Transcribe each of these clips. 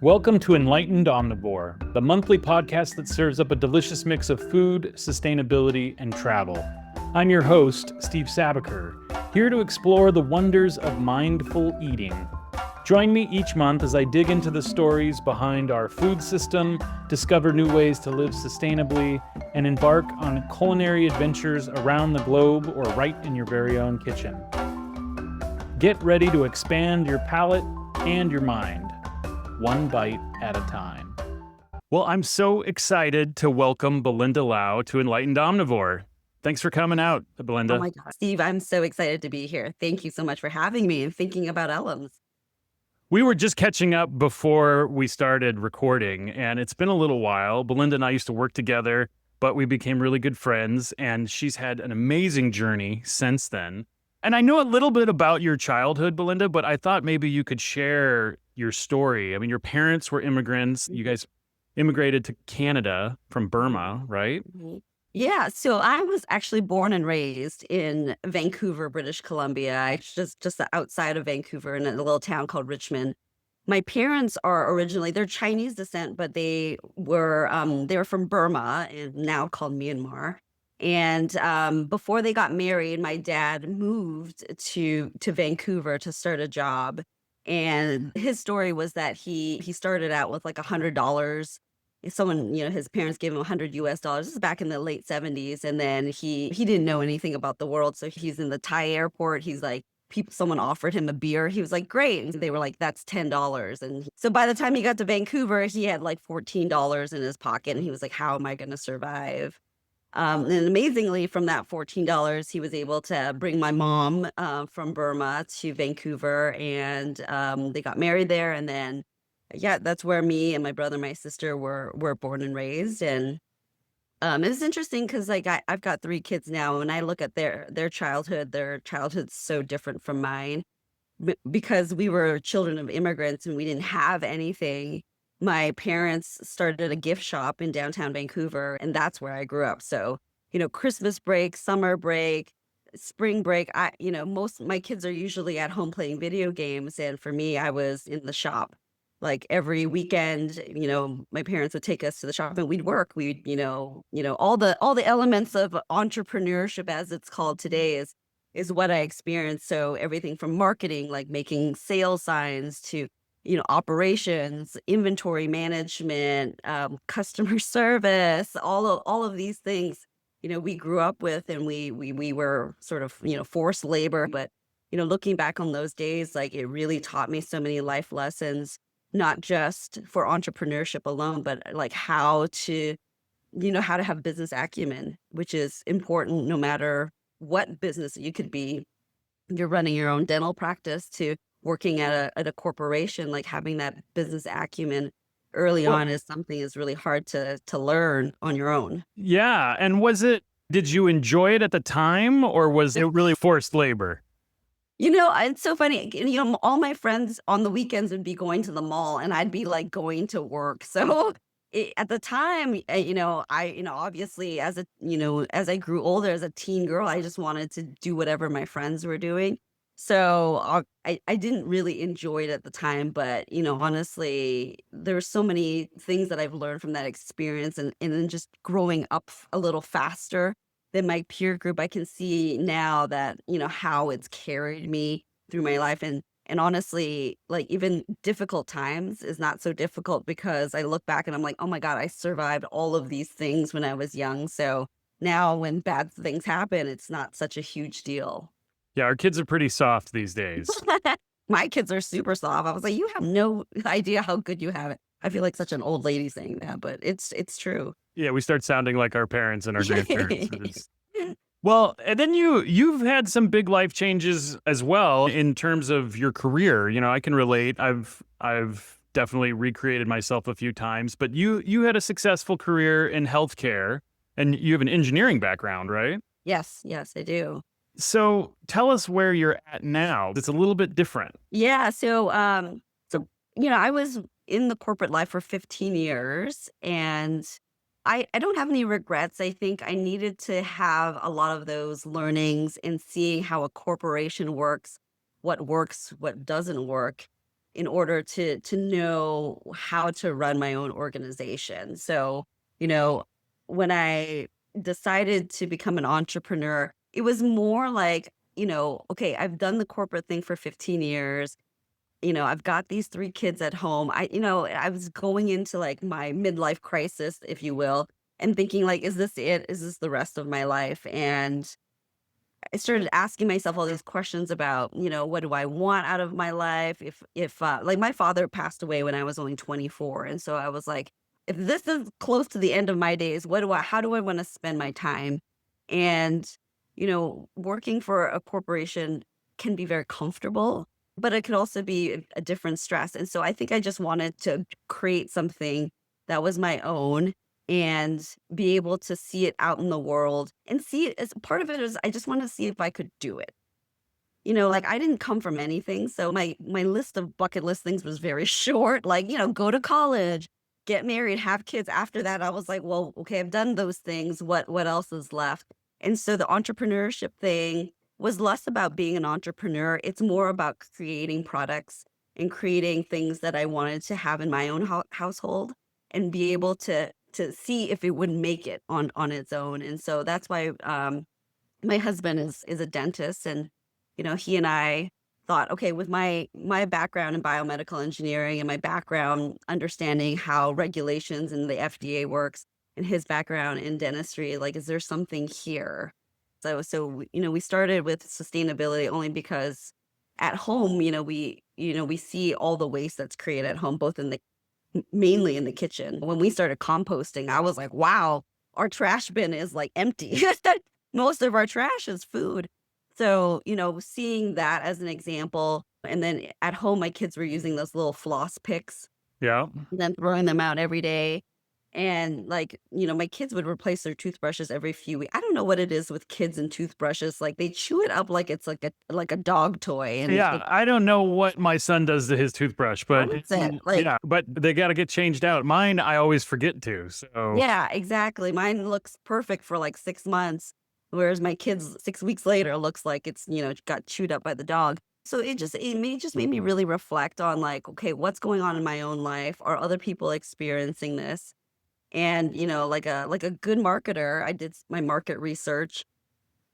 Welcome to Enlightened Omnivore, the monthly podcast that serves up a delicious mix of food, sustainability, and travel. I'm your host, Steve Sabaker, here to explore the wonders of mindful eating. Join me each month as I dig into the stories behind our food system, discover new ways to live sustainably, and embark on culinary adventures around the globe or right in your very own kitchen. Get ready to expand your palate and your mind, one bite at a time. Well, I'm so excited to welcome Belinda Lau to Enlightened Omnivore. Thanks for coming out, Belinda. Oh my God, Steve, I'm so excited to be here. Thank you so much for having me and thinking about Elims. We were just catching up before we started recording, and it's been a little while. Belinda and I used to work together, but we became really good friends, and she's had an amazing journey since then. And I know a little bit about your childhood, Belinda, but I thought maybe you could share your story. I mean, your parents were immigrants. You guys immigrated to Canada from Burma, right? Yeah, so I was actually born and raised in Vancouver, British Columbia, just outside of Vancouver in a little town called Richmond. My parents are originally, they're Chinese descent, but they were from Burma and now called Myanmar. And before they got married, my dad moved to Vancouver to start a job. And his story was that he started out with like $100. Someone, his parents gave him 100 US dollars. This is back in the late 70s. And then he didn't know anything about the world. So he's in the Thai airport. He's like, someone offered him a beer. He was like, great. And they were like, that's $10. And so by the time he got to Vancouver, he had like $14 in his pocket. And he was like, how am I going to survive? And amazingly, from that $14, he was able to bring my mom from Burma to Vancouver, and they got married there. And then, yeah, that's where me and my brother and my sister were born and raised. And it was interesting because like I've got 3 kids now, and I look at their childhood's so different from mine because we were children of immigrants and we didn't have anything. My parents started a gift shop in downtown Vancouver, and that's where I grew up. So, Christmas break, summer break, spring break, most of my kids are usually at home playing video games. And for me, I was in the shop. Like every weekend, my parents would take us to the shop and we'd work. We'd, all the elements of entrepreneurship, as it's called today, is what I experienced. So everything from marketing, like making sales signs, to operations, inventory management, customer service, all of these things, we grew up with, and we were sort of, forced labor. But, looking back on those days, like it really taught me so many life lessons, not just for entrepreneurship alone, but like how to have business acumen, which is important no matter what business you could be. You're running your own dental practice to working at a corporation. Like having that business acumen early on is something is really hard to learn on your own. Yeah. And did you enjoy it at the time, or was it really forced labor? It's so funny. All my friends on the weekends would be going to the mall, and I'd be like going to work. So at the time, obviously as I grew older, as a teen girl, I just wanted to do whatever my friends were doing. So I didn't really enjoy it at the time, but honestly, there's so many things that I've learned from that experience, and then just growing up a little faster than my peer group. I can see now that how it's carried me through my life. And honestly, like even difficult times is not so difficult because I look back and I'm like, oh my God, I survived all of these things when I was young. So now when bad things happen, it's not such a huge deal. Yeah, our kids are pretty soft these days. My kids are super soft. I was like, you have no idea how good you have it. I feel like such an old lady saying that, but it's true. Yeah, we start sounding like our parents and our grandparents. Well, and then you've had some big life changes as well in terms of your career. I can relate. I've definitely recreated myself a few times, but you had a successful career in healthcare, and you have an engineering background, right? Yes, I do. So tell us where you're at now. It's a little bit different. Yeah. So, I was in the corporate life for 15 years, and I don't have any regrets. I think I needed to have a lot of those learnings and seeing how a corporation works, what doesn't work. in order to know how to run my own organization. So, you know, when I decided to become an entrepreneur, it was more like, okay, I've done the corporate thing for 15 years. I've got these 3 kids at home. I was going into like my midlife crisis, if you will, and thinking like, is this it? Is this the rest of my life? And I started asking myself all these questions about, what do I want out of my life? If like my father passed away when I was only 24. And so I was like, if this is close to the end of my days, how do I want to spend my time? And, working for a corporation can be very comfortable, but it could also be a different stress. And so I think I just wanted to create something that was my own and be able to see it out in the world and see it as part of it is I just want to see if I could do it. Like I didn't come from anything. So my list of bucket list things was very short, like, go to college, get married, have kids. After that, I was like, well, okay, I've done those things. What else is left? And so the entrepreneurship thing was less about being an entrepreneur. It's more about creating products and creating things that I wanted to have in my own household and be able to see if it would make it on its own. And so that's why my husband is a dentist, and he and I thought, okay, with my background in biomedical engineering and my background understanding how regulations and the FDA works, and his background in dentistry, like, is there something here? So we started with sustainability only because at home, we see all the waste that's created at home, both in the mainly in the kitchen. When we started composting, I was like, wow, our trash bin is like empty. Most of our trash is food. So, seeing that as an example, and then at home, my kids were using those little floss picks Yeah. and then throwing them out every day. And like, my kids would replace their toothbrushes every few weeks. I don't know what it is with kids and toothbrushes. Like they chew it up like it's like a dog toy. And Yeah, I don't know what my son does to his toothbrush, but hurts it. Like, yeah, but they got to get changed out. Mine, I always forget to. So yeah, exactly. Mine looks perfect for like 6 months, whereas my kids 6 weeks later looks like it's, got chewed up by the dog. So it just made me really reflect on like, okay, what's going on in my own life? Are other people experiencing this? And, like a good marketer, I did my market research.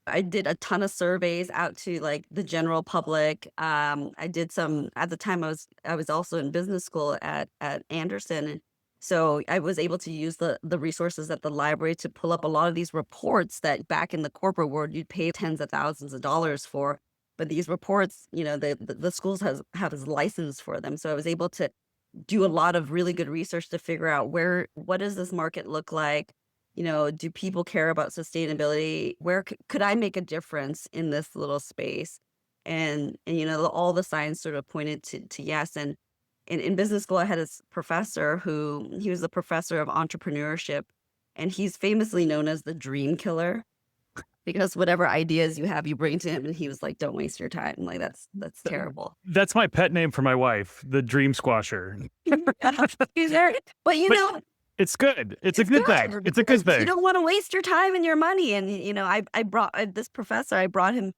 I did a ton of surveys out to like the general public. I did some at the time I was also in business school at Anderson. And so I was able to use the resources at the library to pull up a lot of these reports that back in the corporate world you'd pay tens of thousands of dollars for. But these reports, the schools have a license for them. So I was able to do a lot of really good research to figure out what does this market look like? Do people care about sustainability? Where could I make a difference in this little space? And all the signs sort of pointed to yes. And in business school, I had this professor who he was the professor of entrepreneurship, and he's famously known as the dream killer because whatever ideas you have, you bring to him, and he was like, "Don't waste your time." Like that's terrible. that's my pet name for my wife, the Dream Squasher. He's there, but But it's good. It's a it's good thing. good It's a good because you thing. don't want to waste your time and your money. And I brought this professor. I brought him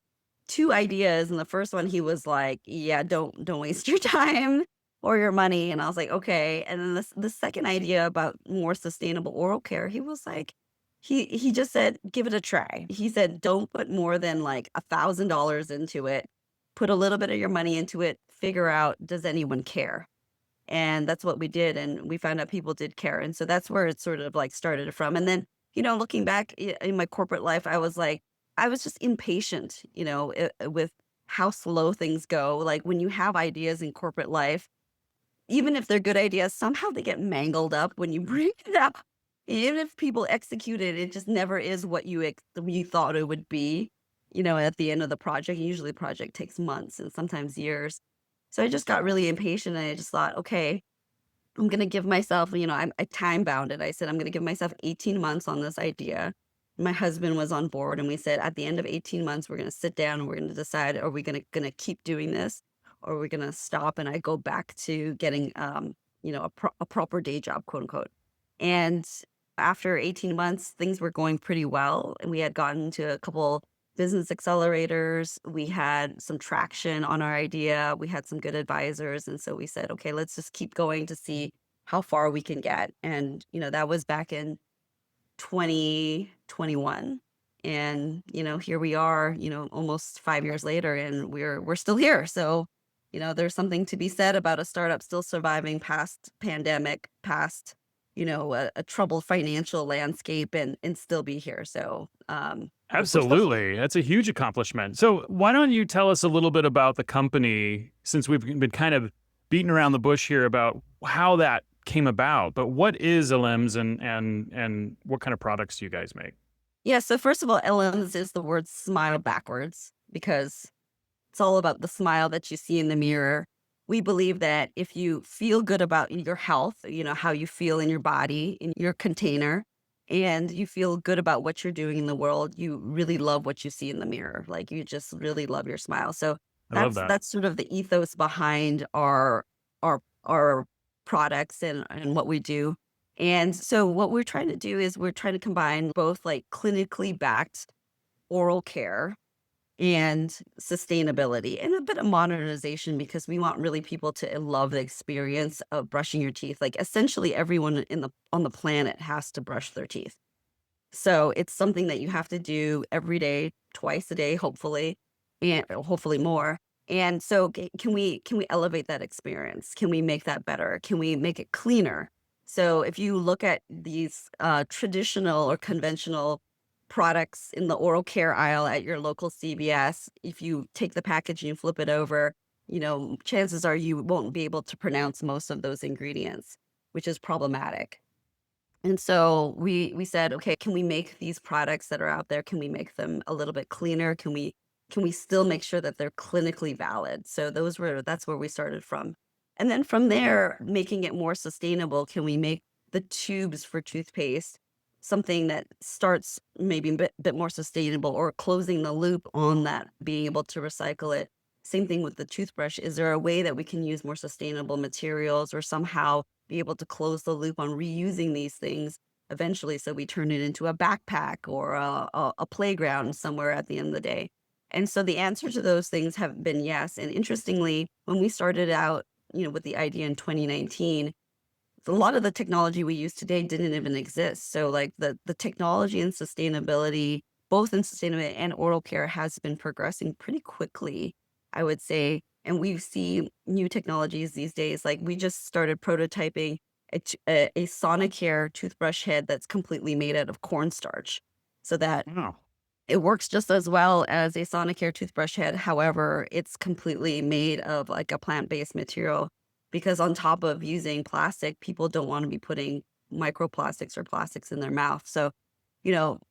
2 ideas, and the first one he was like, "Yeah, don't waste your time or your money." And I was like, "Okay." And then the second idea about more sustainable oral care, he was like, he just said, "Give it a try." He said, "Don't put more than like $1,000 into it. Put a little bit of your money into it. Figure out, does anyone care?" And that's what we did, and we found out people did care, and so that's where it sort of, like, started from. And then, looking back in my corporate life, I was like I was just impatient, with how slow things go. Like, when you have ideas in corporate life, even if they're good ideas, somehow they get mangled up when you bring it up. Even if people execute it, it just never is what you thought it would be, at the end of the project. Usually, the project takes months and sometimes years. So I just got really impatient, and I just thought, okay, I'm gonna give myself, I time bound it. I said, I'm gonna give myself 18 months on this idea. My husband was on board, and we said, at the end of 18 months, we're gonna sit down and we're gonna decide, are we gonna keep doing this, or are we gonna stop? And I go back to getting, a proper day job, quote unquote. And after 18 months, things were going pretty well, and we had gotten to a couple business accelerators. We had some traction on our idea. We had some good advisors. And so we said, okay, let's just keep going to see how far we can get. And, that was back in 2021. And, here we are, almost 5 years later, and we're still here. So, there's something to be said about a startup still surviving past pandemic, past, a troubled financial landscape and still be here. So, we're still here. Absolutely. That's a huge accomplishment. So, why don't you tell us a little bit about the company, since we've been kind of beating around the bush here about how that came about. But what is Elims, and what kind of products do you guys make? Yeah. So first of all, Elims is the word smile backwards because it's all about the smile that you see in the mirror. We believe that if you feel good about your health, how you feel in your body, in your container, and you feel good about what you're doing in the world, you really love what you see in the mirror. Like you just really love your smile. So I love that. that's sort of the ethos behind our products and what we do. And so what we're trying to do is we're trying to combine both like clinically backed oral care and sustainability and a bit of modernization because we want really people to love the experience of brushing your teeth. Like essentially everyone on the planet has to brush their teeth. So it's something that you have to do every day, twice a day, hopefully, and hopefully more. And so can we elevate that experience? Can we make that better? Can we make it cleaner? So if you look at these traditional or conventional products in the oral care aisle at your local CVS, if you take the package and you flip it over, chances are you won't be able to pronounce most of those ingredients, which is problematic. And so we said, okay, can we make these products that are out there? Can we make them a little bit cleaner? Can we still make sure that they're clinically valid? So that's where we started from. And then from there, making it more sustainable, can we make the tubes for toothpaste something that starts maybe a bit more sustainable or closing the loop on that, being able to recycle it? Same thing with the toothbrush. Is there a way that we can use more sustainable materials or somehow be able to close the loop on reusing these things eventually so we turn it into a backpack or a playground somewhere at the end of the day? And so the answer to those things have been yes. And interestingly, when we started out, with the idea in 2019, a lot of the technology we use today didn't even exist. So like the technology and sustainability, both in sustainability and oral care, has been progressing pretty quickly, I would say. And we see new technologies these days. Like we just started prototyping a Sonicare toothbrush head that's completely made out of cornstarch, so that Oh, it works just as well as a Sonicare toothbrush head. However, it's completely made of like a plant-based material because on top of using plastic, people don't want to be putting microplastics or plastics in their mouth. So,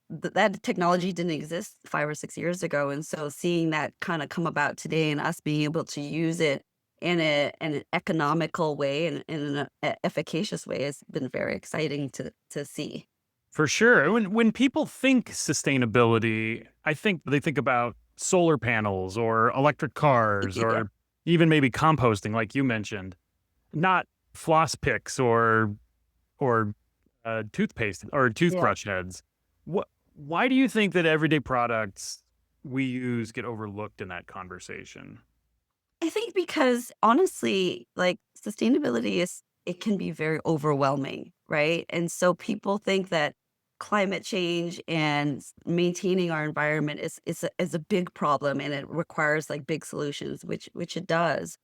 that technology didn't exist 5 or 6 years ago. And so seeing that kind of come about today and us being able to use it in an economical way and in an efficacious way has been very exciting to see. for sure. When people think sustainability, I think they think about solar panels or electric cars Yeah. or even maybe composting, like you mentioned, not floss picks or toothpaste or Yeah. toothbrush heads. What? Why do you think that everyday products we use get overlooked in that conversation? I think because honestly, like sustainability it can be very overwhelming, right? And so people think that climate change and maintaining our environment is a big problem and it requires like big solutions, which it does.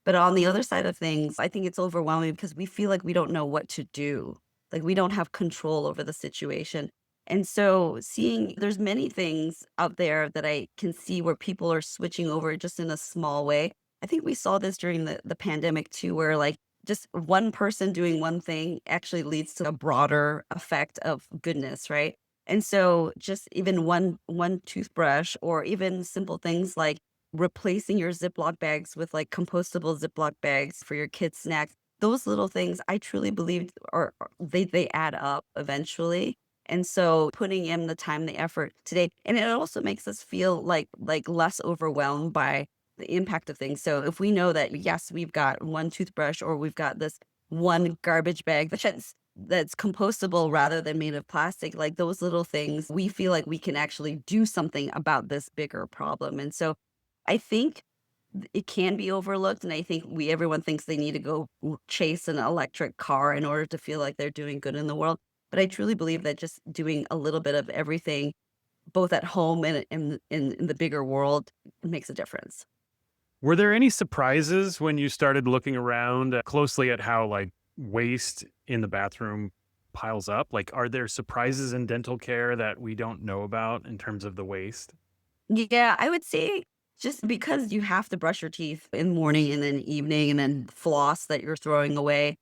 But on the other side of things, I think it's overwhelming because we feel like we don't know what to do. Like we don't have control over the situation. And so seeing there's many things out there that I can see where people are switching over just in a small way. I think we saw this during the pandemic too, where like just one person doing one thing actually leads to a broader effect of goodness, right? And so just even one toothbrush or even simple things like replacing your Ziploc bags with like compostable Ziploc bags for your kids' snacks. Those little things I truly believe they add up eventually. And so putting in the time, the effort today, and it also makes us feel like less overwhelmed by the impact of things. So if we know that yes, we've got one toothbrush or we've got this one garbage bag that's that's compostable rather than made of plastic, like those little things, we feel like we can actually do something about this bigger problem. And so I think it can be overlooked. And I think everyone thinks they need to go chase an electric car in order to feel like they're doing good in the world. But I truly believe that just doing a little bit of everything, both at home and in the bigger world, makes a difference. Were there any surprises when you started looking around closely at how like waste in the bathroom piles up? Like, are there surprises in dental care that we don't know about in terms of the waste? Yeah, I would say just because you have to brush your teeth in the morning and then evening and then floss that you're throwing away,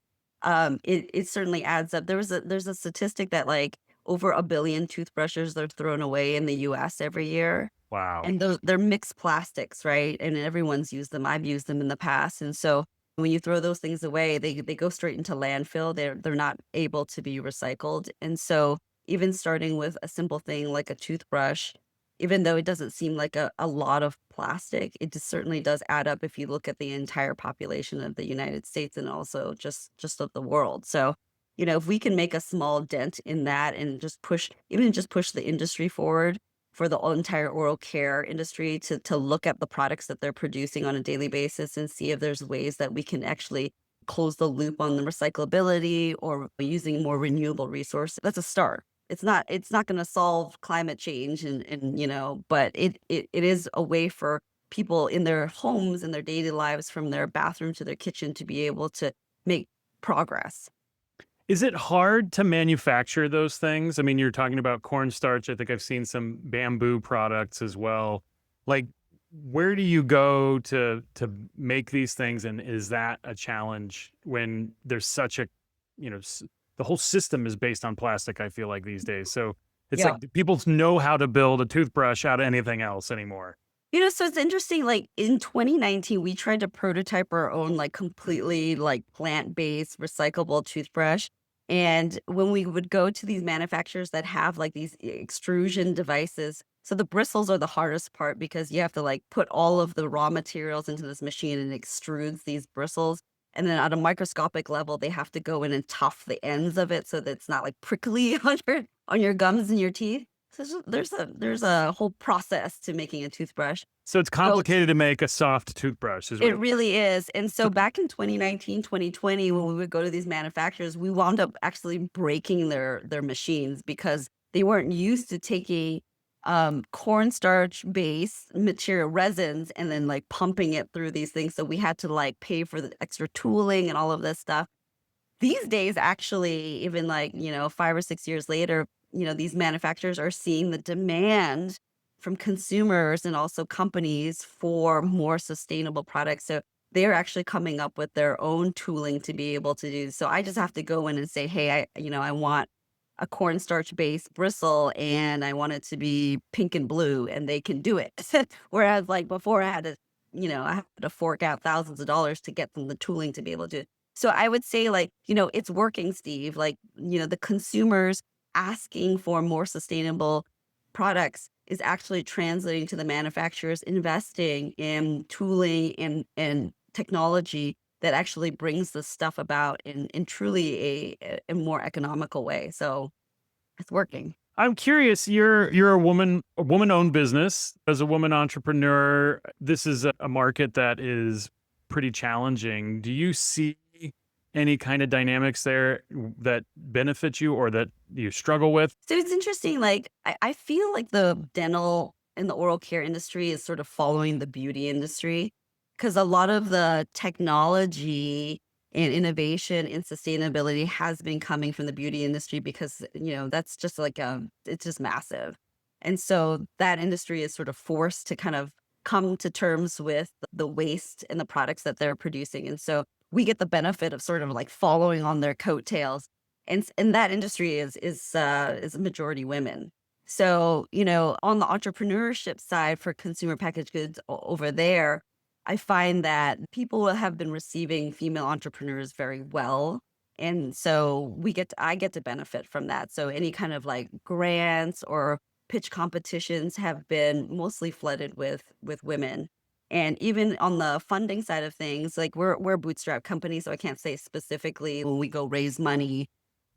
it certainly adds up. There's a statistic that like over 1 billion toothbrushes are thrown away in the US every year. Wow. And they're mixed plastics, right? And everyone's used them. I've used them in the past. And so when you throw those things away, they go straight into landfill. They're not able to be recycled. And so even starting with a simple thing like a toothbrush, even though it doesn't seem like a lot of plastic, it just certainly does add up if you look at the entire population of the United States and also just of the world. So, if we can make a small dent in that and just push the industry forward for the entire oral care industry to look at the products that they're producing on a daily basis and see if there's ways that we can actually close the loop on the recyclability or using more renewable resources. That's a start. It's not going to solve climate change but it is a way for people in their homes and their daily lives from their bathroom to their kitchen to be able to make progress. Is it hard to manufacture those things? I mean, you're talking about cornstarch. I think I've seen some bamboo products as well. Like, where do you go to make these things, and is that a challenge when there's such a, the whole system is based on plastic, I feel like these days. So it's Yeah. like, do people know how to build a toothbrush out of anything else anymore? So it's interesting, like, in 2019, we tried to prototype our own, like, completely, like, plant-based recyclable toothbrush, and when we would go to these manufacturers that have, like, these extrusion devices, so the bristles are the hardest part because you have to, like, put all of the raw materials into this machine and it extrudes these bristles, and then at a microscopic level, they have to go in and tough the ends of it so that it's not, like, prickly on your gums and your teeth. So there's a whole process to making a toothbrush. So it's So complicated to make a soft toothbrush, is what it it. really is. And So so back in 2019, 2020, when we would go to these manufacturers, we wound up actually breaking their machines because they weren't used to taking cornstarch based material resins and then like pumping it through these things. So we had to like pay for the extra tooling and all of this stuff. These days, actually, even like, 5 or 6 years later, these manufacturers are seeing the demand from consumers and also companies for more sustainable products. So they're actually coming up with their own tooling to be able to do. So I just have to go in and say, hey, I want a cornstarch based bristle and I want it to be pink and blue and they can do it. Whereas like before I had to fork out thousands of dollars to get them the tooling to be able to. So I would say like, it's working, Steve. Like, the consumers asking for more sustainable products is actually translating to the manufacturers investing in tooling and technology that actually brings this stuff about in truly a more economical way. So it's working. I'm curious, you're a woman-owned business. As a woman entrepreneur, this is a market that is pretty challenging. Do you see any kind of dynamics there that benefit you or that you struggle with? So it's interesting. Like I feel like the dental and the oral care industry is sort of following the beauty industry because a lot of the technology and innovation and sustainability has been coming from the beauty industry because that's just like it's just massive. And so that industry is sort of forced to kind of come to terms with the waste and the products that they're producing. And so we get the benefit of sort of like following on their coattails and that industry is a majority women. So, on the entrepreneurship side for consumer packaged goods over there, I find that people have been receiving female entrepreneurs very well. And so I get to benefit from that. So any kind of like grants or pitch competitions have been mostly flooded with women. And even on the funding side of things, like we're a bootstrap company, so I can't say specifically when we go raise money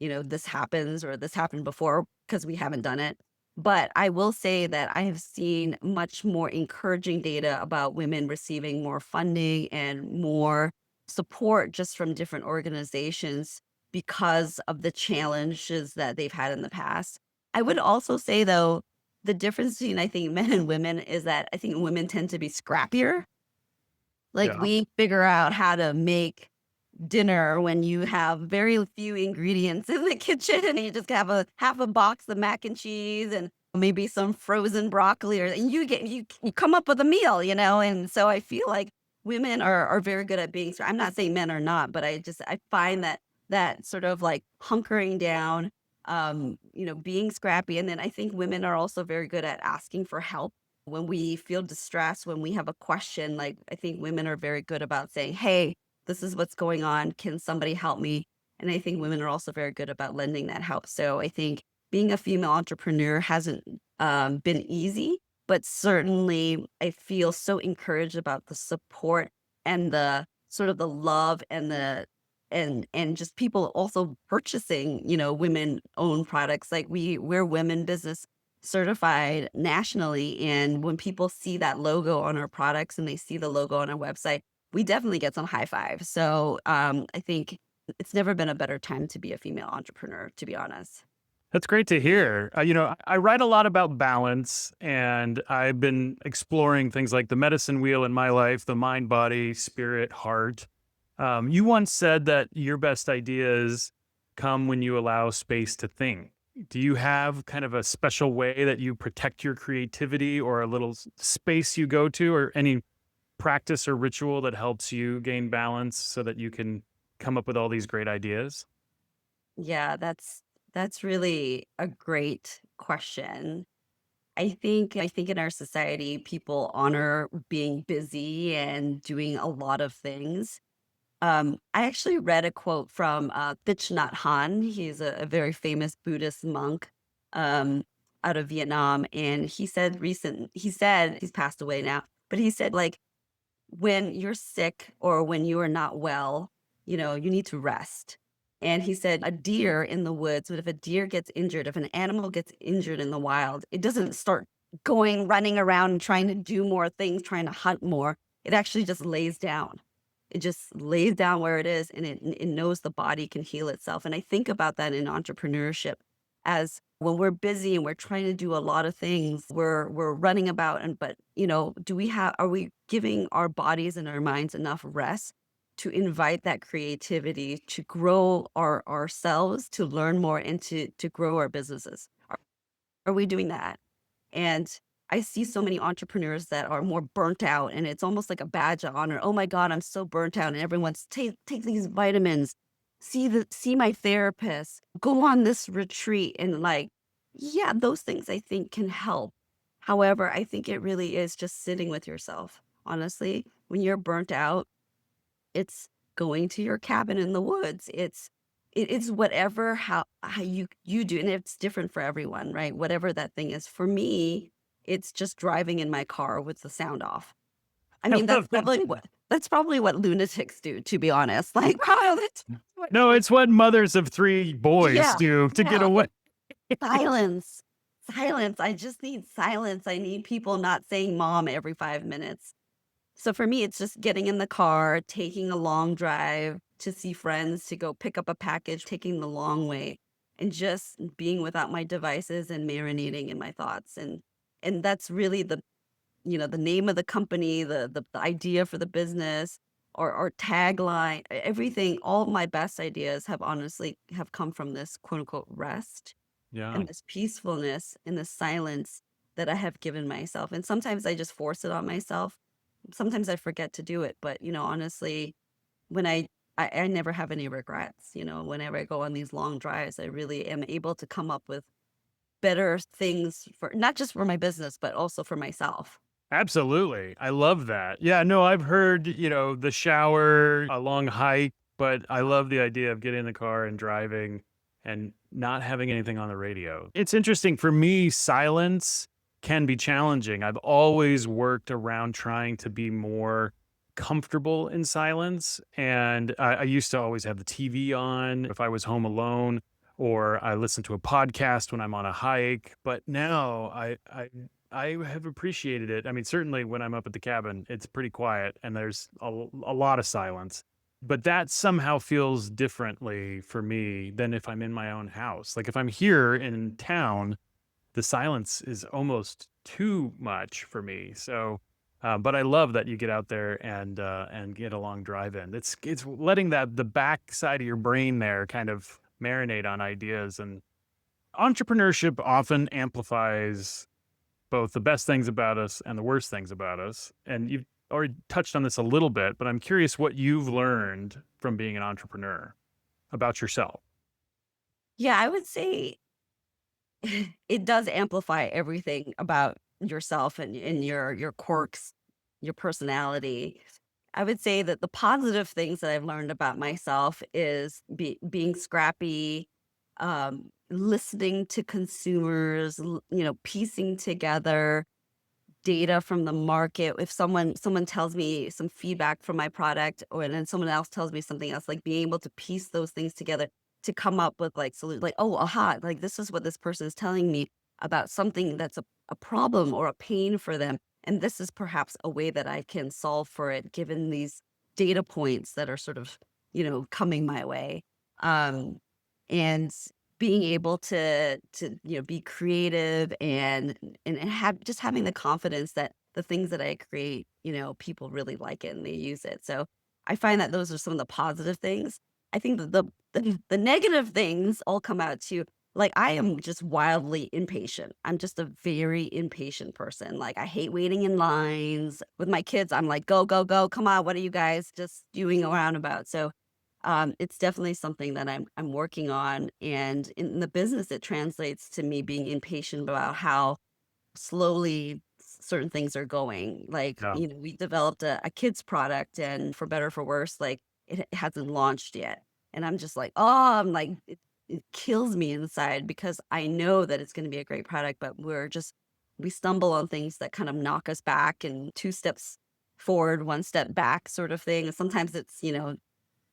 this happens or this happened before because we haven't done it. But I will say that I have seen much more encouraging data about women receiving more funding and more support just from different organizations because of the challenges that they've had in the past. I would also say, though, the difference between I think men and women is that I think women tend to be scrappier. Like Yeah. we figure out how to make dinner when you have very few ingredients in the kitchen and you just have a half a box of mac and cheese and maybe some frozen broccoli and you come up with a meal, and so I feel like women are very good at being, I'm not saying men are not, but I find that sort of like hunkering down, being scrappy. And then I think women are also very good at asking for help when we feel distressed, when we have a question. Like I think women are very good about saying, hey, this is what's going on. Can somebody help me? And I think women are also very good about lending that help. So I think being a female entrepreneur hasn't been easy, but certainly I feel so encouraged about the support and the sort of the love and and just people also purchasing, women owned products. Like we're women business certified nationally. And when people see that logo on our products and they see the logo on our website, we definitely get some high fives. So I think it's never been a better time to be a female entrepreneur, to be honest. That's great to hear. I write a lot about balance, and I've been exploring things like the medicine wheel in my life, the mind, body, spirit, heart. You once said that your best ideas come when you allow space to think. Do you have kind of a special way that you protect your creativity, or a little space you go to, or any practice or ritual that helps you gain balance so that you can come up with all these great ideas? Yeah, that's really a great question. I think in our society, people honor being busy and doing a lot of things. I actually read a quote from Thich Nhat Hanh. He's a very famous Buddhist monk um, out of Vietnam, and he said he's passed away now, but he said like when you're sick or when you are not well, you need to rest. And he said a deer in the woods, but if a deer gets injured, if an animal gets injured in the wild, it doesn't start going running around and trying to do more things, trying to hunt more. It actually just lays down. It just lays down where it is, and it knows the body can heal itself. And I think about that in entrepreneurship as when we're busy and we're trying to do a lot of things, we're running about, and but are we giving our bodies and our minds enough rest to invite that creativity, to grow ourselves, to learn more, and to grow our businesses? Are we doing that? And I see so many entrepreneurs that are more burnt out, and it's almost like a badge of honor. Oh my God, I'm so burnt out. And everyone's take these vitamins, see my therapist, go on this retreat. And like, yeah, those things I think can help. However, I think it really is just sitting with yourself. Honestly, when you're burnt out, it's going to your cabin in the woods. It's whatever how you do, and it's different for everyone, right? Whatever that thing is. For me, it's just driving in my car with the sound off. I I mean, love that. that's probably what lunatics do, to be honest. Like, wow, that's what, No, it's what mothers of three boys yeah, do to get yeah. away. Silence. Silence. I just need silence. I need people not saying mom every 5 minutes. So for me, it's just getting in the car, taking a long drive to see friends, to go pick up a package, taking the long way, and just being without my devices and marinating in my thoughts. And that's really the name of the company, the idea for the business, or tagline, everything, all of my best ideas have honestly have come from this quote unquote rest Yeah. and this peacefulness and this silence that I have given myself. And sometimes I just force it on myself. Sometimes I forget to do it, but honestly, when I never have any regrets. Whenever I go on these long drives, I really am able to come up with better things for not just for my business, but also for myself. Absolutely. I love that. Yeah, no, I've heard, the shower, a long hike, but I love the idea of getting in the car and driving and not having anything on the radio. It's interesting for me, silence can be challenging. I've always worked around trying to be more comfortable in silence. And I used to always have the TV on if I was home alone, or I listen to a podcast when I'm on a hike. But now I have appreciated it. I mean, certainly when I'm up at the cabin, it's pretty quiet and there's a lot of silence. But that somehow feels differently for me than if I'm in my own house. Like if I'm here in town, the silence is almost too much for me. So, but I love that you get out there and get a long drive in. It's letting the back side of your brain there kind of marinate on ideas. And entrepreneurship often amplifies both the best things about us and the worst things about us. And you've already touched on this a little bit, but I'm curious what you've learned from being an entrepreneur about yourself. Yeah, I would say it does amplify everything about yourself and your quirks, your personality. I would say that the positive things that I've learned about myself is being scrappy, listening to consumers, piecing together data from the market. If someone tells me some feedback from my product, or and then someone else tells me something else, like being able to piece those things together to come up with like solution, like, oh, aha, like this is what this person is telling me about something that's a problem or a pain for them. And this is perhaps a way that I can solve for it given these data points that are sort of, coming my way. And being able to be creative and have just having the confidence that the things that I create, people really like it and they use it. So I find that those are some of the positive things. I think that the negative things all come out to, like, I am just wildly impatient. I'm just a very impatient person. Like, I hate waiting in lines. With my kids, I'm like, go, go, go. Come on, what are you guys just doing around about? So it's definitely something that I'm working on. And in the business, it translates to me being impatient about how slowly certain things are going. Like, Yeah. we developed a kids product, and for better or for worse, like it hasn't launched yet. And I'm just like, oh, I'm like, it kills me inside because I know that it's going to be a great product, but we stumble on things that kind of knock us back and two steps forward, one step back sort of thing. And sometimes it's,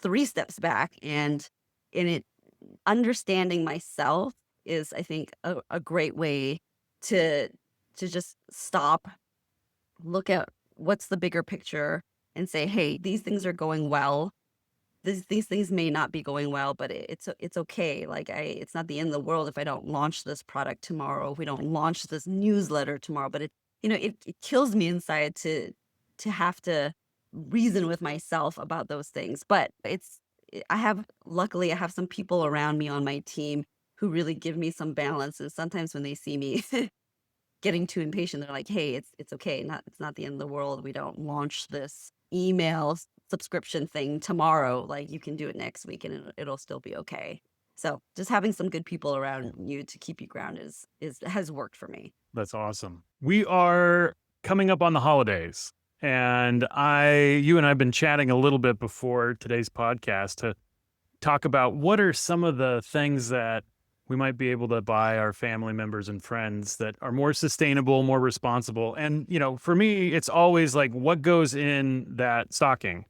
three steps back. And in it, understanding myself is, I think, a great way to just stop, look at what's the bigger picture, and say, hey, these things are going well. These things may not be going well, but it's okay. Like, it's not the end of the world if I don't launch this product tomorrow, if we don't launch this newsletter tomorrow. But it kills me inside to have to reason with myself about those things. But luckily I have some people around me on my team who really give me some balance. And sometimes when they see me getting too impatient, they're like, hey, it's okay. It's not the end of the world. We don't launch this email subscription thing tomorrow. Like, you can do it next week and it'll still be okay. So just having some good people around you to keep you grounded has worked for me. That's awesome. We are coming up on the holidays, and you and I have been chatting a little bit before today's podcast to talk about what are some of the things that we might be able to buy our family members and friends that are more sustainable, more responsible. And, for me, it's always like what goes in that stocking,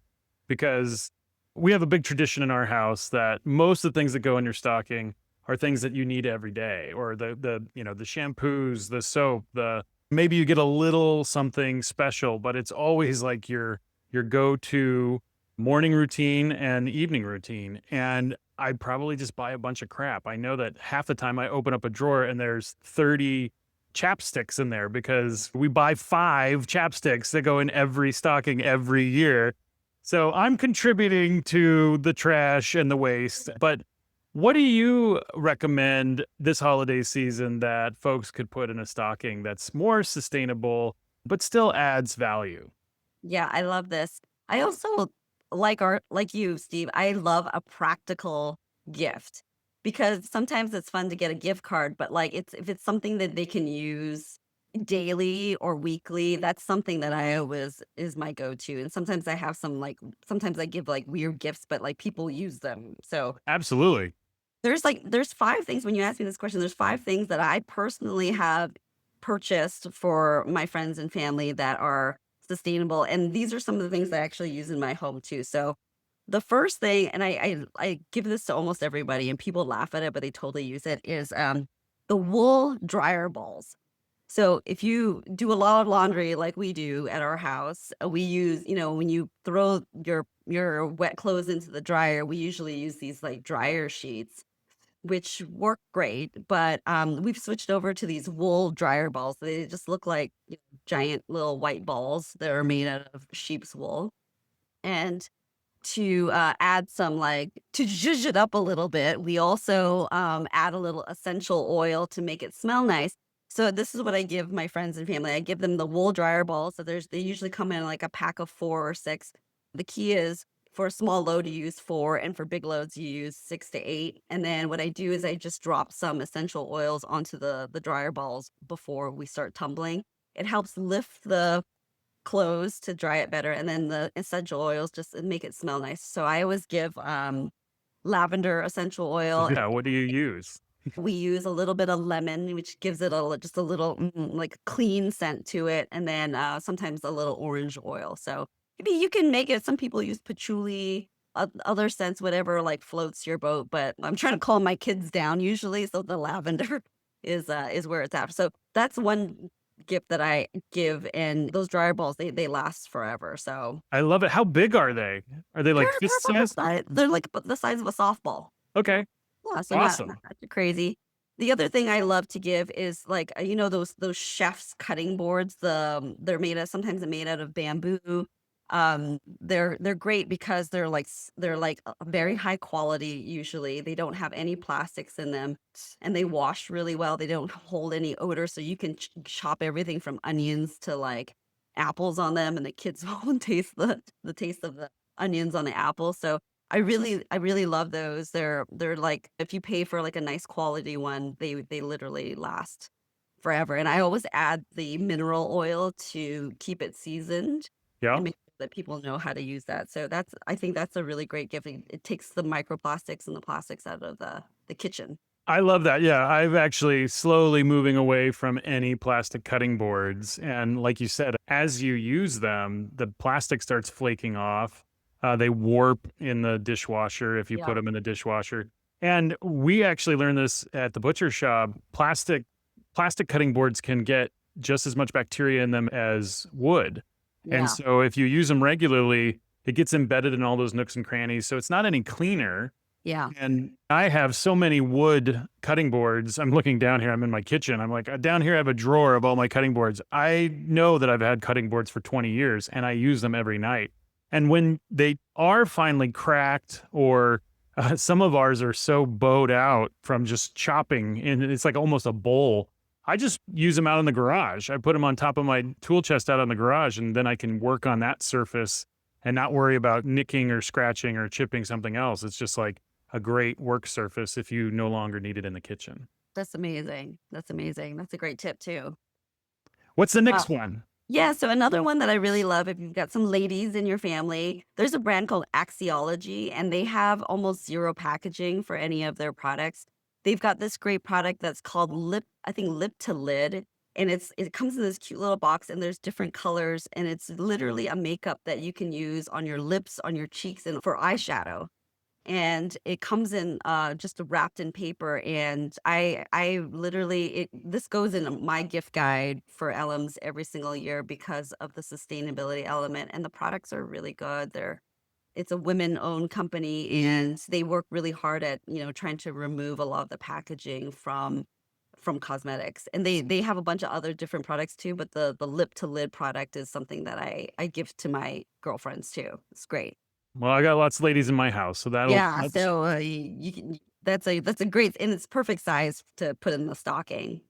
because we have a big tradition in our house that most of the things that go in your stocking are things that you need every day, or the shampoos, the soap, maybe you get a little something special, but it's always like your go-to morning routine and evening routine. And I'd probably just buy a bunch of crap. I know that half the time I open up a drawer and there's 30 chapsticks in there because we buy 5 chapsticks that go in every stocking every year. So I'm contributing to the trash and the waste. But what do you recommend this holiday season that folks could put in a stocking that's more sustainable, but still adds value? Yeah, I love this. I also like you, Steve, I love a practical gift because sometimes it's fun to get a gift card, but like if it's something that they can use daily or weekly, that's something that I always is my go-to. And sometimes I have sometimes I give like weird gifts, but like people use them. So Absolutely. there's 5 things. When you ask me this question, there's 5 things that I personally have purchased for my friends and family that are sustainable, and these are some of the things that I actually use in my home too. So The first thing, and I give this to almost everybody, and people laugh at it, but they totally use it, is the wool dryer balls. So if you do a lot of laundry like we do at our house, we use, when you throw your wet clothes into the dryer, we usually use these like dryer sheets, which work great. But we've switched over to these wool dryer balls. They just look like giant little white balls that are made out of sheep's wool. And to add some like to zhuzh it up a little bit, we also add a little essential oil to make it smell nice. So this is what I give my friends and family. I give them the wool dryer balls. So they usually come in like a pack of 4 or 6. The key is for a small load you use 4, and for big loads you use 6 to 8. And then what I do is I just drop some essential oils onto the dryer balls before we start tumbling. It helps lift the clothes to dry it better, and then the essential oils just make it smell nice. So I always give lavender essential oil. Yeah, what do you use? We use a little bit of lemon, which gives it just a little like clean scent to it, and then sometimes a little orange oil. So maybe you can make it. Some people use patchouli, other scents, whatever like floats your boat. But I'm trying to calm my kids down usually, so the lavender is where it's at. So that's one gift that I give, and those dryer balls, they last forever. So I love it. How big are they? Are they like they're fist about the size? size, they're like the size of a softball. Okay, Yeah, so not awesome. too crazy. The other thing I love to give is like those chefs cutting boards. They're made of sometimes they're made out of bamboo. They're great because they're like a very high quality. Usually they don't have any plastics in them, and they wash really well. They don't hold any odor, so you can chop everything from onions to like apples on them, and the kids won't taste the taste of the onions on the apple. So I really love those. They're like if you pay for like a nice quality one, they literally last forever. And I always add the mineral oil to keep it seasoned Yeah. and make sure that people know how to use that. So I think that's a really great gift. It takes the microplastics and the plastics out of the kitchen. I love that. Yeah, I've actually slowly moving away from any plastic cutting boards. And like you said, as you use them, the plastic starts flaking off. They warp in the dishwasher if you put Yeah. them in the dishwasher. And we actually learned this at the butcher shop. Plastic cutting boards can get just as much bacteria in them as wood. And Yeah. so if you use them regularly, it gets embedded in all those nooks and crannies. So it's not any cleaner. Yeah. And I have so many wood cutting boards. I'm looking down here. I'm in my kitchen. I'm like, down here, I have a drawer of all my cutting boards. I know that I've had cutting boards for 20 years and I use them every night. And when they are finally cracked, or some of ours are so bowed out from just chopping, and it's like almost a bowl, I just use them out in the garage. I put them on top of my tool chest out in the garage, and then I can work on that surface and not worry about nicking or scratching or chipping something else. It's just like a great work surface if you no longer need it in the kitchen. That's amazing. That's amazing. That's a great tip too. What's the Uh, next one? Yeah, so another one that I really love, if you've got some ladies in your family, there's a brand called Axiology, and they have almost zero packaging for any of their products. They've got this great product that's called Lip to Lid, and it comes in this cute little box, and there's different colors, and it's literally a makeup that you can use on your lips, on your cheeks, and for eyeshadow. And it comes in just wrapped in paper, and I literally this goes in my gift guide for Elims every single year because of the sustainability element, and the products are really good. It's a women-owned company, and they work really hard at trying to remove a lot of the packaging from cosmetics, and they have a bunch of other different products too, but the lip to lid product is something that I give to my girlfriends too. It's great. Well, I got lots of ladies in my house, so Yeah, that's so, you can that's a great, and it's perfect size to put in the stocking.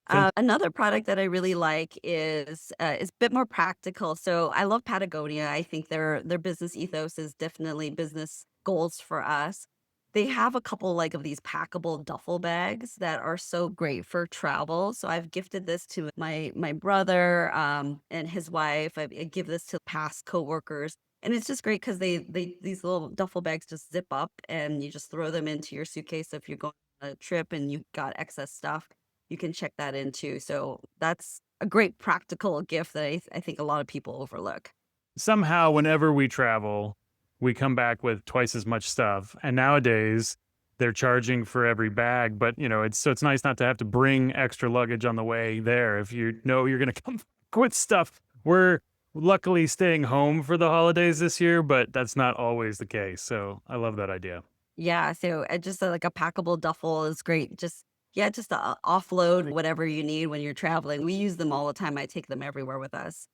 Another product that I really like is a bit more practical. So I love Patagonia. I think their business ethos is definitely business goals for us. They have a couple like of these packable duffel bags that are so great for travel. So I've gifted this to my brother and his wife. I give this to past coworkers. And it's just great because they these little duffel bags just zip up and you just throw them into your suitcase if you're going on a trip and you've got excess stuff, you can check that in too. So that's a great practical gift that I think a lot of people overlook. somehow whenever we travel, we come back with twice as much stuff. And nowadays they're charging for every bag, but it's nice not to have to bring extra luggage on the way there if you know you're going to come with stuff. We're luckily staying home for the holidays this year, but that's not always the case. So I love that idea. Yeah, so, just, like, a packable duffel is great. Just yeah, just to offload whatever you need when you're traveling. We use them all the time. I take them everywhere with us.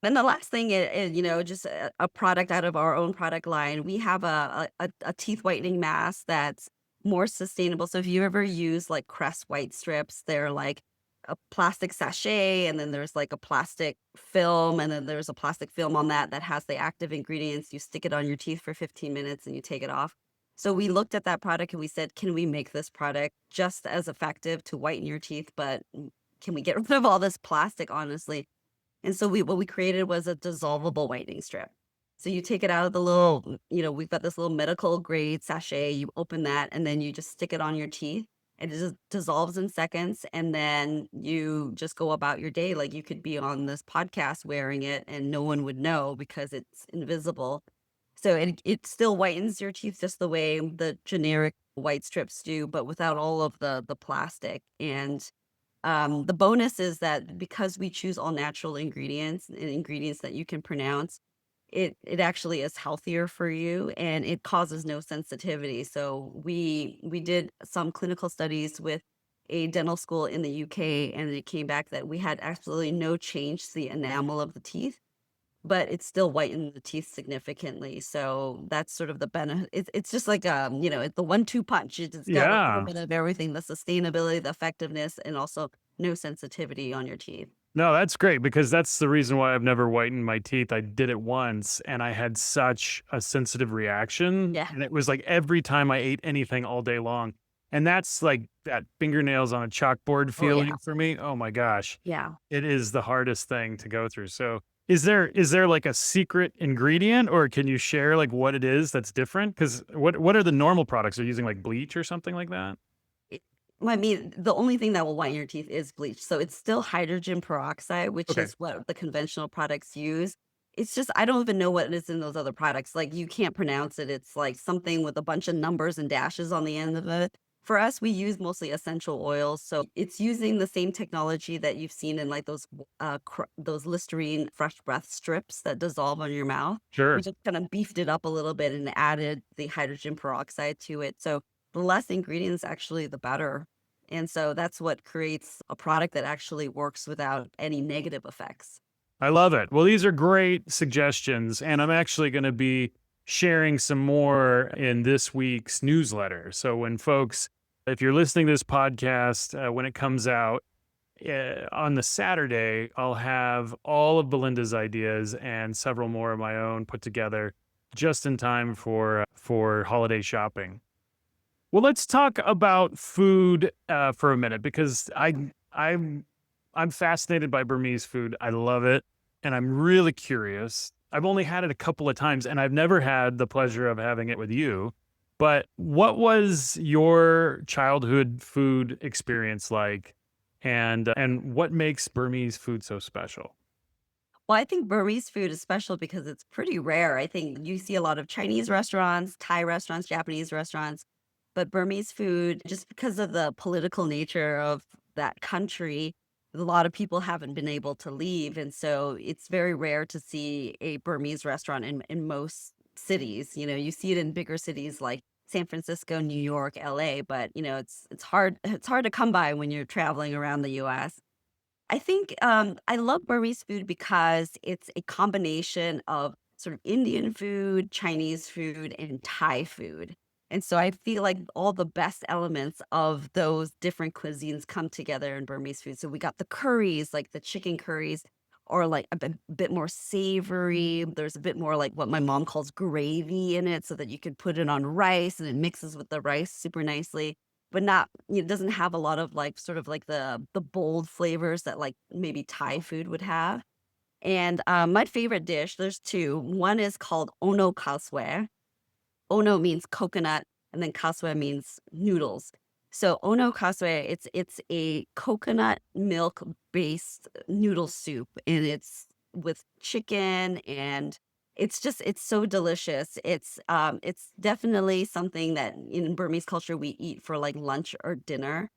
Then the last thing is, just a product out of our own product line. We have a teeth whitening mask that's more sustainable. So if you ever use like Crest white strips, they're like a plastic sachet, and then there's like a plastic film, and then there's a plastic film on that has the active ingredients. You stick it on your teeth for 15 minutes and you take it off. So we looked at that product and we said, can we make this product just as effective to whiten your teeth, but can we get rid of all this plastic, honestly? And so what we created was a dissolvable whitening strip. So you take it out of the little, we've got this little medical grade sachet. You open that and then you just stick it on your teeth. And it just dissolves in seconds. And then you just go about your day. Like you could be on this podcast wearing it and no one would know because it's invisible. So it still whitens your teeth just the way the generic white strips do, but without all of the plastic. And the bonus is that because we choose all natural ingredients and ingredients that you can pronounce, it actually is healthier for you and it causes no sensitivity. So we did some clinical studies with a dental school in the UK, and it came back that we had absolutely no change to the enamel of the teeth, but it still whitened the teeth significantly. So that's sort of the benefit. It's just like the 1-2 punch. It's got a little Yeah. bit of everything: the sustainability, the effectiveness, and also no sensitivity on your teeth. No, that's great because that's the reason why I've never whitened my teeth. I did it once and I had such a sensitive reaction. Yeah, And it was like every time I ate anything all day long. And that's like that fingernails on a chalkboard oh yeah, feeling for me. Oh my gosh. yeah. It is the hardest thing to go through. So is there like a secret ingredient, or can you share like what it is that's different? Because what are the normal products? Are you using like bleach or something like that? It, well, I mean, the only thing that will whiten your teeth is bleach. So it's still hydrogen peroxide, which Okay. is what the conventional products use. It's just I don't even know what is in those other products. Like you can't pronounce it. It's like something with a bunch of numbers and dashes on the end of it. For us, we use mostly essential oils, so it's using the same technology that you've seen in like those Listerine fresh breath strips that dissolve on your mouth. We Sure. just kind of beefed it up a little bit and added the hydrogen peroxide to it. So the less ingredients, actually, the better. And so that's what creates a product that actually works without any negative effects. I love it. Well, these are great suggestions, and I'm actually going to be sharing some more in this week's newsletter. So when folks, if you're listening to this podcast, when it comes out on the Saturday, I'll have all of Belinda's ideas and several more of my own put together just in time for holiday shopping. Well, let's talk about food for a minute because I'm fascinated by Burmese food. I love it, and I'm really curious. I've only had it a couple of times, and I've never had the pleasure of having it with you. But what was your childhood food experience like, and what makes Burmese food so special? Well, I think Burmese food is special because it's pretty rare. I think you see a lot of Chinese restaurants, Thai restaurants, Japanese restaurants, but Burmese food, just because of the political nature of that country, a lot of people haven't been able to leave. And so it's very rare to see a Burmese restaurant in most cities. You see it in bigger cities like San Francisco, New York, LA, but it's hard to come by when you're traveling around the US. I think, I love Burmese food because it's a combination of sort of Indian food, Chinese food, and Thai food. And so I feel like all the best elements of those different cuisines come together in Burmese food. So we got the curries, like the chicken curries, or like a bit more savory. There's a bit more like what my mom calls gravy in it so that you can put it on rice and it mixes with the rice super nicely, but not it doesn't have a lot of like sort of like the bold flavors that like maybe Thai food would have. And my favorite dish, there's two. One is called Ono Kaswe. Ono means coconut, and then kaswe means noodles. So ono kaswe, it's a coconut milk based noodle soup, and it's with chicken and it's so delicious. It's definitely something that in Burmese culture we eat for like lunch or dinner.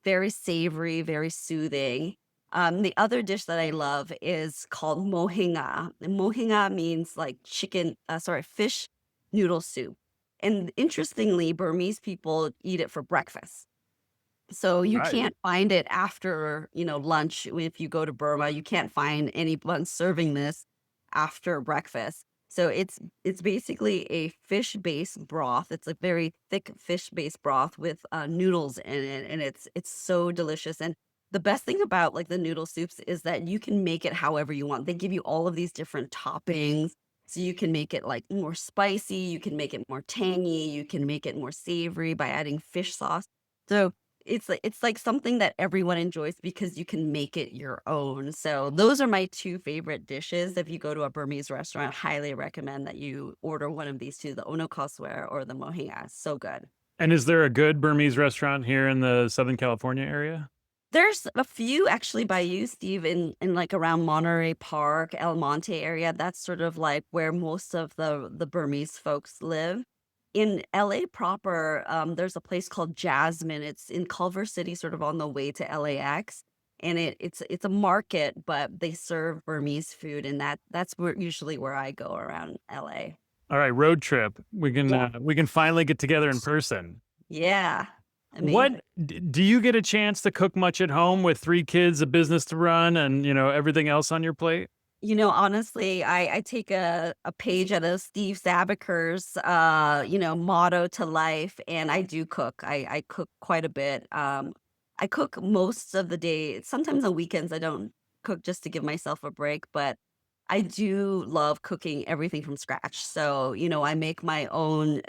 Very savory, very soothing. The other dish that I love is called mohinga. And mohinga means like fish noodle soup. And interestingly, Burmese people eat it for breakfast. So you Right. can't find it after, lunch. If you go to Burma, you can't find anyone serving this after breakfast. So it's basically a fish-based broth. It's a very thick fish-based broth with noodles in it, and it's so delicious. And the best thing about like the noodle soups is that you can make it however you want. They give you all of these different toppings. So you can make it like more spicy, you can make it more tangy, you can make it more savory by adding fish sauce. So it's like something that everyone enjoys because you can make it your own. So those are my two favorite dishes. If you go to a Burmese restaurant, highly recommend that you order one of these two, the onokosware or the mohinga. So good. And is there a good Burmese restaurant here in the Southern California area? There's a few actually by you, Steve, in like around Monterey Park, El Monte area. That's sort of like where most of the Burmese folks live. In LA proper, there's a place called Jasmine. It's in Culver City, sort of on the way to LAX. And it's a market, but they serve Burmese food, and that's usually where I go around LA. All right, road trip. Yeah. We can finally get together in person. Yeah. What Amazing. do you get a chance to cook much at home with 3 kids, a business to run, and everything else on your plate? Honestly, I take a page out of Steve Sabaker's, motto to life, and I do cook. I cook quite a bit. I cook most of the day. Sometimes on weekends, I don't cook just to give myself a break, but I do love cooking everything from scratch. So, I make my own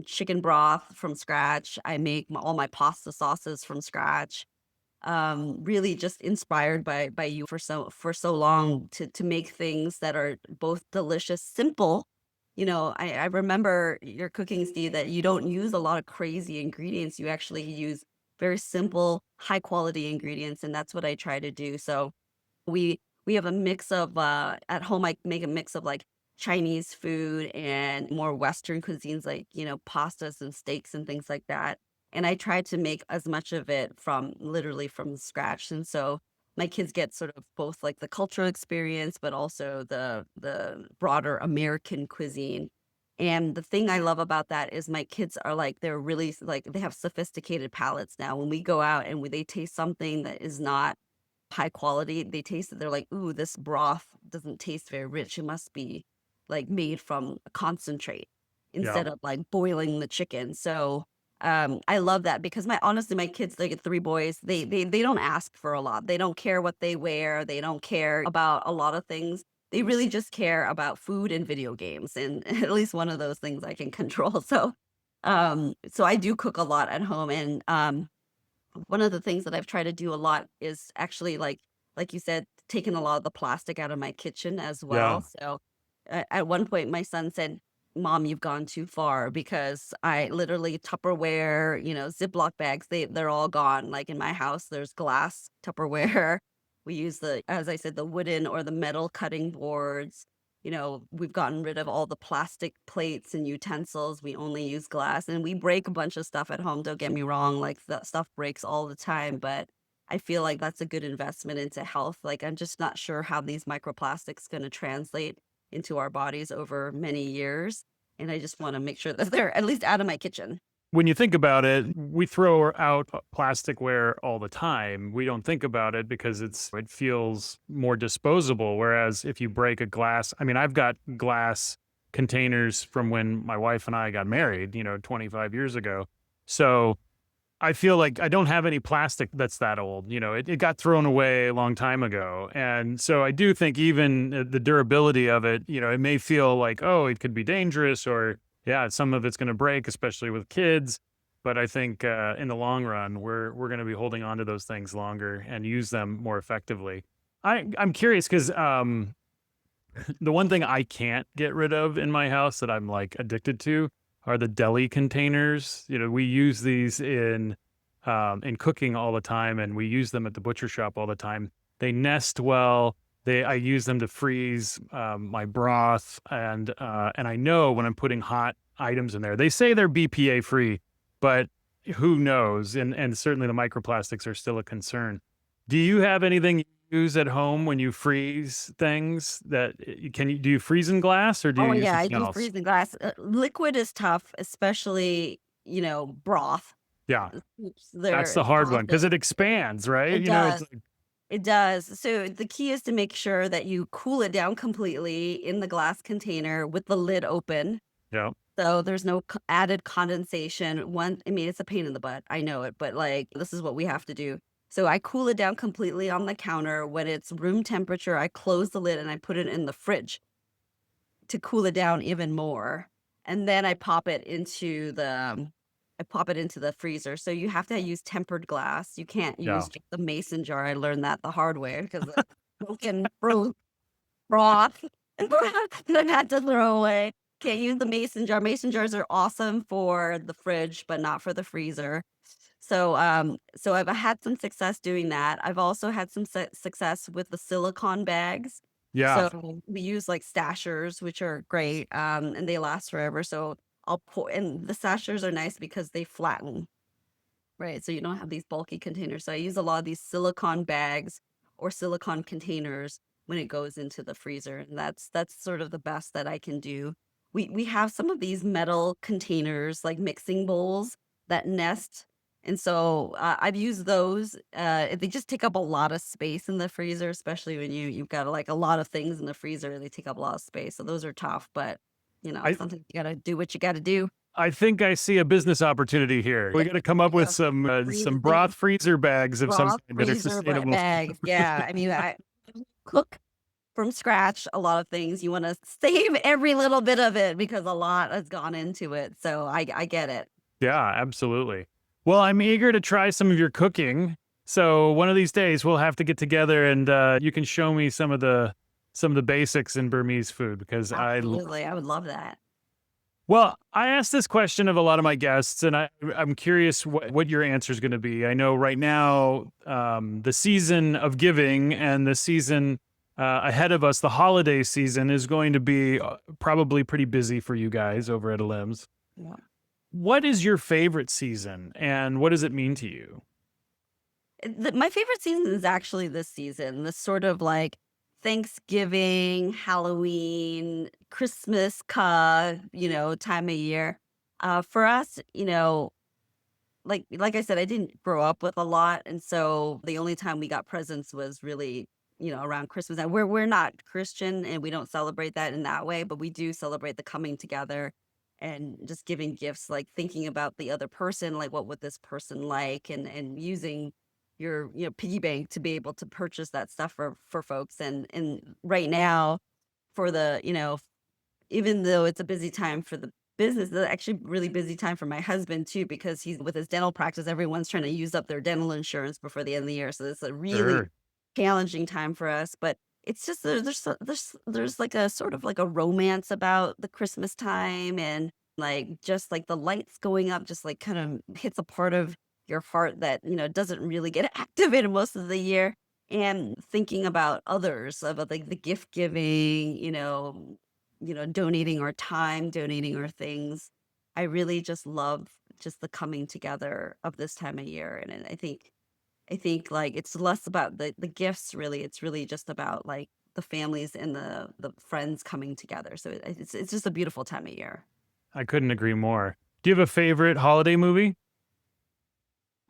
chicken broth from scratch. I make all my pasta sauces from scratch. Really just inspired by you for so long to make things that are both delicious, simple. I remember your cooking, Steve, that you don't use a lot of crazy ingredients. You actually use very simple, high quality ingredients, and that's what I try to do. So we have a mix of at home I make a mix of like Chinese food and more Western cuisines like, pastas and steaks and things like that. And I try to make as much of it from literally from scratch. And so my kids get sort of both like the cultural experience, but also the broader American cuisine. And the thing I love about that is my kids are like they're really like they have sophisticated palates now. When we go out and they taste something that is not high quality, they taste it, they're like, "Ooh, this broth doesn't taste very rich. It must be like made from a concentrate Yeah. instead of like boiling the chicken." So I love that because honestly, my kids, they get 3 boys. They don't ask for a lot. They don't care what they wear. They don't care about a lot of things. They really just care about food and video games, and at least one of those things I can control. So I do cook a lot at home, and one of the things that I've tried to do a lot is actually like you said, taking a lot of the plastic out of my kitchen as Yeah. well. So at one point my son said, "Mom, you've gone too far," because I literally Tupperware, Ziploc bags, they're all gone. Like in my house, there's glass Tupperware. We use as I said, the wooden or the metal cutting boards. We've gotten rid of all the plastic plates and utensils. We only use glass, and we break a bunch of stuff at home. Don't get me wrong, like the stuff breaks all the time, but I feel like that's a good investment into health. Like I'm just not sure how these microplastics going to translate into our bodies over many years. And I just want to make sure that they're at least out of my kitchen. When you think about it, we throw out plasticware all the time. We don't think about it because it feels more disposable. Whereas if you break a glass, I mean, I've got glass containers from when my wife and I got married, 25 years ago. So I feel like I don't have any plastic that's that old. It got thrown away a long time ago. And so I do think even the durability of it, it may feel like, oh, it could be dangerous or, yeah, some of it's going to break, especially with kids. But I think in the long run, we're going to be holding on to those things longer and use them more effectively. I'm curious because the one thing I can't get rid of in my house that I'm like addicted to are the deli containers. We use these in cooking all the time, and we use them at the butcher shop all the time. They nest well. I use them to freeze my broth, and I know when I'm putting hot items in there. They say they're BPA free, but who knows? And certainly the microplastics are still a concern. Do you have anything you use at home when you freeze things that do you freeze in glass or do you Oh use yeah, I something do else? freeze in glass. Liquid is tough, especially, broth. Yeah, Soups, that's they're the hard one because sauces. it expands, right? It You know, it's does. like, It does. So the key is to make sure that you cool it down completely in the glass container with the lid open. yeah, So there's no added condensation. I mean, it's a pain in the butt. I know it, but like this is what we have to do. So I cool it down completely on the counter. When it's room temperature, I close the lid and I put it in the fridge to cool it down even more. And then I pop it into the freezer. So you have to use tempered glass. You can't yeah. use just the mason jar. I learned that the hard way because the broken broth that I had to throw away. Can't use the mason jar. Mason jars are awesome for the fridge, but not for the freezer. So I've had some success doing that. I've also had some success with the silicone bags. Yeah. So we use like stashers, which are great, and they last forever. So I'll pour, and the stashers are nice because they flatten, right? So you don't have these bulky containers. So I use a lot of these silicone bags or silicone containers when it goes into the freezer, and that's sort of the best that I can do. We have some of these metal containers, like mixing bowls that nest, and so I've used those. They just take up a lot of space in the freezer, especially when you've got like a lot of things in the freezer. They take up a lot of space, so those are tough. But I sometimes you gotta do what you gotta do. I think I see a business opportunity here. We got to come up with Yeah, some freezing broth freezer bags of some raw kind that are freezer sustainable. bags. Yeah, I mean, I cook from scratch a lot of things. You want to save every little bit of it because a lot has gone into it. So I get it. Yeah, absolutely. Well, I'm eager to try some of your cooking. So one of these days we'll have to get together and you can show me some of the basics in Burmese food because Absolutely, I would love that. well, I asked this question of a lot of my guests, and I'm curious what your answer is going to be. I know right now, the season of giving and the season ahead of us, the holiday season, is going to be probably pretty busy for you guys over at Elims. Yeah. What is your favorite season, and what does it mean to you? My favorite season is actually this season, this sort of like Thanksgiving, Halloween, Christmas, time of year. For us, like I said, I didn't grow up with a lot, and so the only time we got presents was really, around Christmas. And we're not Christian, and we don't celebrate that in that way, but we do celebrate the coming together and just giving gifts, like thinking about the other person, like what would this person like, and using your piggy bank to be able to purchase that stuff for folks. And right now, for the even though it's a busy time for the business, it's actually really busy time for my husband too, because he's with his dental practice. Everyone's trying to use up their dental insurance before the end of the year. So it's a really Sure. challenging time for us. But it's just there's like a sort of like a romance about the Christmas time, and like just like the lights going up just like kind of hits a part of your heart that doesn't really get activated most of the year. And thinking about others, about like the gift giving, donating our time, donating our things. I really just love just the coming together of this time of year. And I think like it's less about the gifts really. It's really just about like the families and the friends coming together. So it's just a beautiful time of year. I couldn't agree more. Do you have a favorite holiday movie?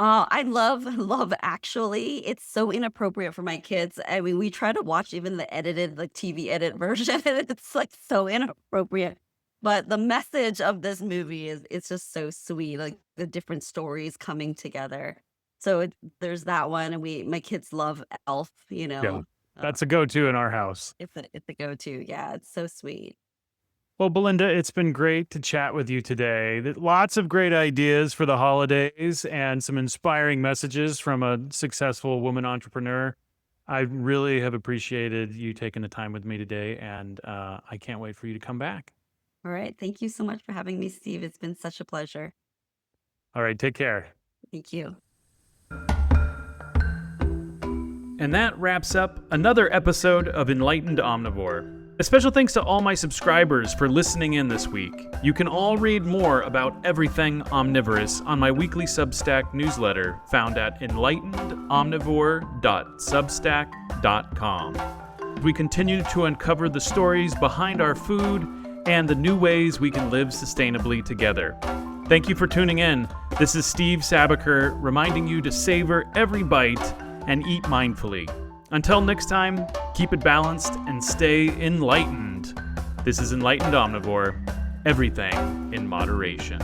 I love Love Actually. It's so inappropriate for my kids. I mean, we try to watch even the edited, like TV edit version, and it's like so inappropriate. But the message of this movie is it's just so sweet, like the different stories coming together. So there's that one, and my kids love Elf. Yeah, Uh, that's a go-to in our house. it's a go-to. Yeah, it's so sweet. Well, Belinda, it's been great to chat with you today. Lots of great ideas for the holidays and some inspiring messages from a successful woman entrepreneur. I really have appreciated you taking the time with me today, and I can't wait for you to come back. All right, thank you so much for having me, Steve. It's been such a pleasure. All right, take care. Thank you. And that wraps up another episode of Enlightened Omnivore. A special thanks to all my subscribers for listening in this week. You can all read more about everything omnivorous on my weekly Substack newsletter found at enlightenedomnivore.substack.com. We continue to uncover the stories behind our food and the new ways we can live sustainably together. Thank you for tuning in. This is Steve Sabaker reminding you to savor every bite and eat mindfully. Until next time, keep it balanced and stay enlightened. This is Enlightened Omnivore, everything in moderation.